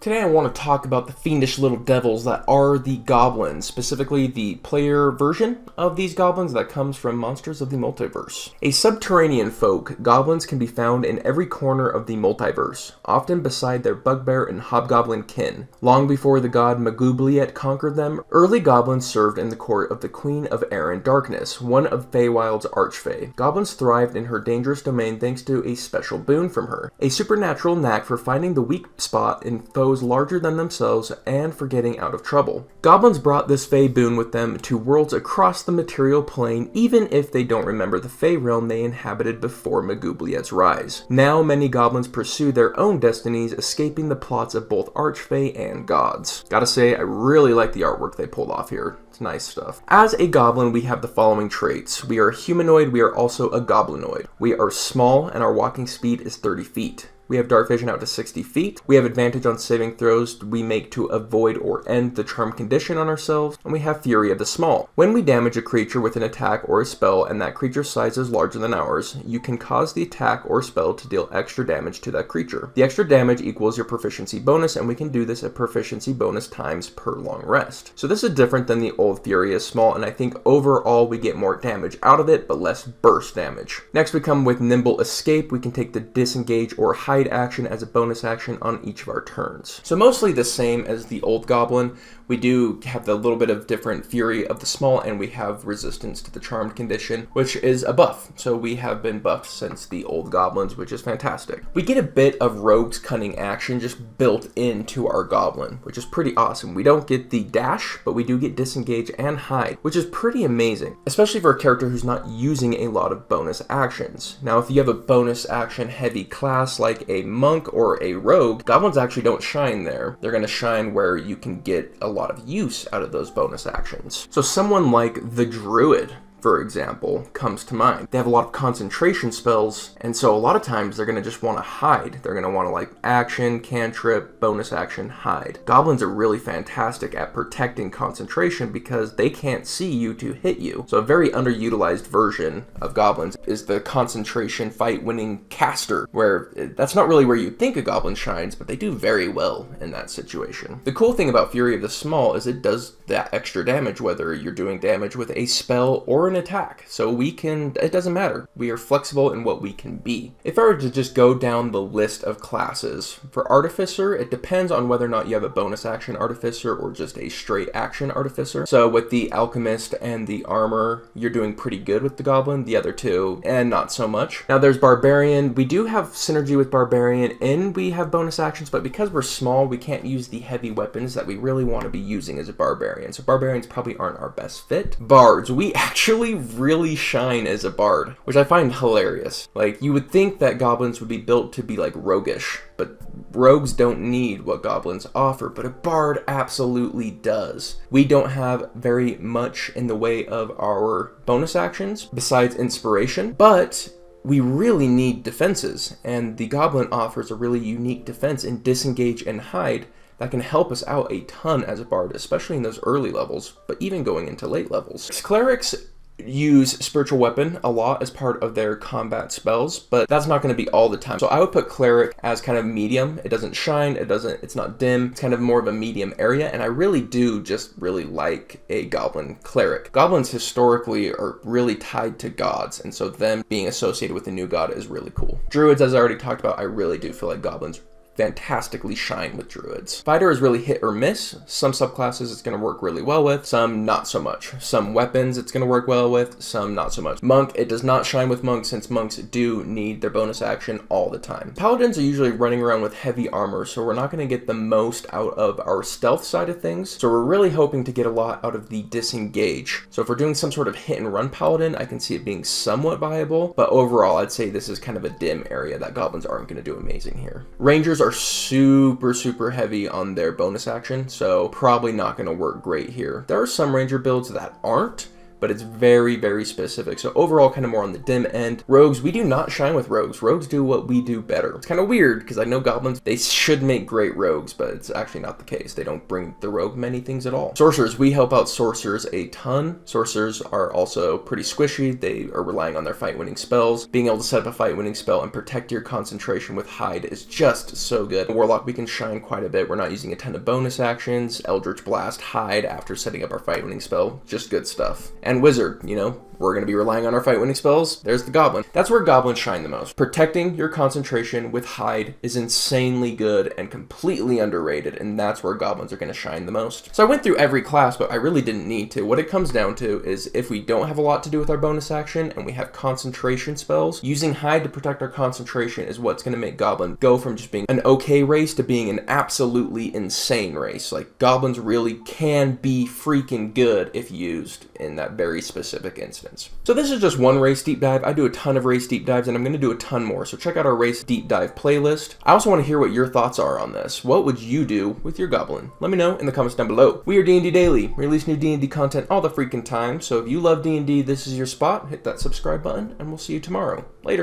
Today I want to talk about the fiendish little devils that are the goblins, specifically the player version of these goblins that comes from Monsters of the Multiverse. A subterranean folk, goblins can be found in every corner of the multiverse, often beside their bugbear and hobgoblin kin. Long before the god Magoobliet conquered them, early goblins served in the court of the Queen of Air and Darkness, one of Feywild's archfey. Goblins thrived in her dangerous domain thanks to a special boon from her, a supernatural knack for finding the weak spot in foes larger than themselves and for getting out of trouble. Goblins brought this fey boon with them to worlds across the material plane, even if they don't remember the fey realm they inhabited before Magoobliet's rise. Now many goblins pursue their own destinies, escaping the plots of both archfey and gods. Gotta say, I really like the artwork they pulled off here. It's nice stuff. As a goblin, we have the following traits. We are humanoid, we are also a goblinoid. We are small, and our walking speed is 30 feet. We have dark vision out to 60 feet. We have advantage on saving throws we make to avoid or end the charm condition on ourselves. And we have Fury of the Small. When we damage a creature with an attack or a spell and that creature's size is larger than ours, you can cause the attack or spell to deal extra damage to that creature. The extra damage equals your proficiency bonus, and we can do this at proficiency bonus times per long rest. So this is different than the old Fury of Small, and I think overall we get more damage out of it, but less burst damage. Next we come with Nimble Escape. We can take the disengage or hide action as a bonus action on each of our turns. So mostly the same as the old goblin. We do have the little bit of different Fury of the Small, and we have resistance to the charmed condition, which is a buff. So we have been buffed since the old goblins, which is fantastic. We get a bit of Rogue's Cunning action just built into our goblin, which is pretty awesome. We don't get the dash, but we do get disengage and hide, which is pretty amazing, especially for a character who's not using a lot of bonus actions. Now, if you have a bonus action heavy class like a monk or a rogue, goblins actually don't shine there. They're going to shine where you can get a lot of use out of those bonus actions. So someone like the druid, for example, comes to mind. They have a lot of concentration spells, and so a lot of times they're going to just want to hide. They're going to want to like action, cantrip, bonus action, hide. Goblins are really fantastic at protecting concentration because they can't see you to hit you. So a very underutilized version of goblins is the concentration fight winning caster, where that's not really where you think a goblin shines, but they do very well in that situation. The cool thing about Fury of the Small is it does that extra damage whether you're doing damage with a spell or an attack, so it doesn't matter. We are flexible in what we can be. If I were to just go down the list of classes, for Artificer, it depends on whether or not you have a bonus action Artificer or just a straight action Artificer. So with the Alchemist and the Armor, you're doing pretty good with the Goblin. The other two, and not so much. Now there's Barbarian. We do have synergy with Barbarian, and we have bonus actions, but because we're small, we can't use the heavy weapons that we really want to be using as a Barbarian. So Barbarians probably aren't our best fit. Bards, we actually really shine as a bard, which I find hilarious. Like, you would think that goblins would be built to be like roguish, but rogues don't need what goblins offer, but a bard absolutely does. We don't have very much in the way of our bonus actions besides inspiration, but we really need defenses, and the goblin offers a really unique defense in disengage and hide that can help us out a ton as a bard, especially in those early levels, but even going into late levels. Clerics use spiritual weapon a lot as part of their combat spells, but that's not going to be all the time. So I would put cleric as kind of medium. It doesn't shine, it's not dim, it's kind of more of a medium area, and I really do just really like a goblin cleric. Goblins historically are really tied to gods, and so them being associated with a new god is really cool. Druids, as I already talked about, I really do feel like goblins fantastically shine with druids. Fighter is really hit or miss. Some subclasses it's going to work really well with, some not so much. Some weapons it's going to work well with, some not so much. Monk, it does not shine with monks since monks do need their bonus action all the time. Paladins are usually running around with heavy armor, so we're not going to get the most out of our stealth side of things. So we're really hoping to get a lot out of the disengage. So if we're doing some sort of hit and run paladin, I can see it being somewhat viable, but overall I'd say this is kind of a dim area that goblins aren't going to do amazing here. Rangers are super heavy on their bonus action, so probably not going to work great here. There are some ranger builds that aren't, but it's very, very specific. So overall, kind of more on the dim end. Rogues, we do not shine with rogues. Rogues do what we do better. It's kind of weird because I know goblins, they should make great rogues, but it's actually not the case. They don't bring the rogue many things at all. Sorcerers, we help out sorcerers a ton. Sorcerers are also pretty squishy. They are relying on their fight-winning spells. Being able to set up a fight-winning spell and protect your concentration with hide is just so good. Warlock, we can shine quite a bit. We're not using a ton of bonus actions. Eldritch Blast, hide after setting up our fight-winning spell. Just good stuff. And Wizard, you know, we're going to be relying on our fight-winning spells. There's the Goblin. That's where Goblins shine the most. Protecting your concentration with hide is insanely good and completely underrated, and that's where Goblins are going to shine the most. So I went through every class, but I really didn't need to. What it comes down to is if we don't have a lot to do with our bonus action and we have concentration spells, using hide to protect our concentration is what's going to make Goblin go from just being an okay race to being an absolutely insane race. Like, Goblins really can be freaking good if used in that very specific instance. So this is just one race deep dive. I do a ton of race deep dives, and I'm going to do a ton more. So check out our race deep dive playlist. I also want to hear what your thoughts are on this. What would you do with your Goblin? Let me know in the comments down below. We are D&D Daily. We release new D&D content all the freaking time. So if you love D&D, this is your spot. Hit that subscribe button, and we'll see you tomorrow. Later.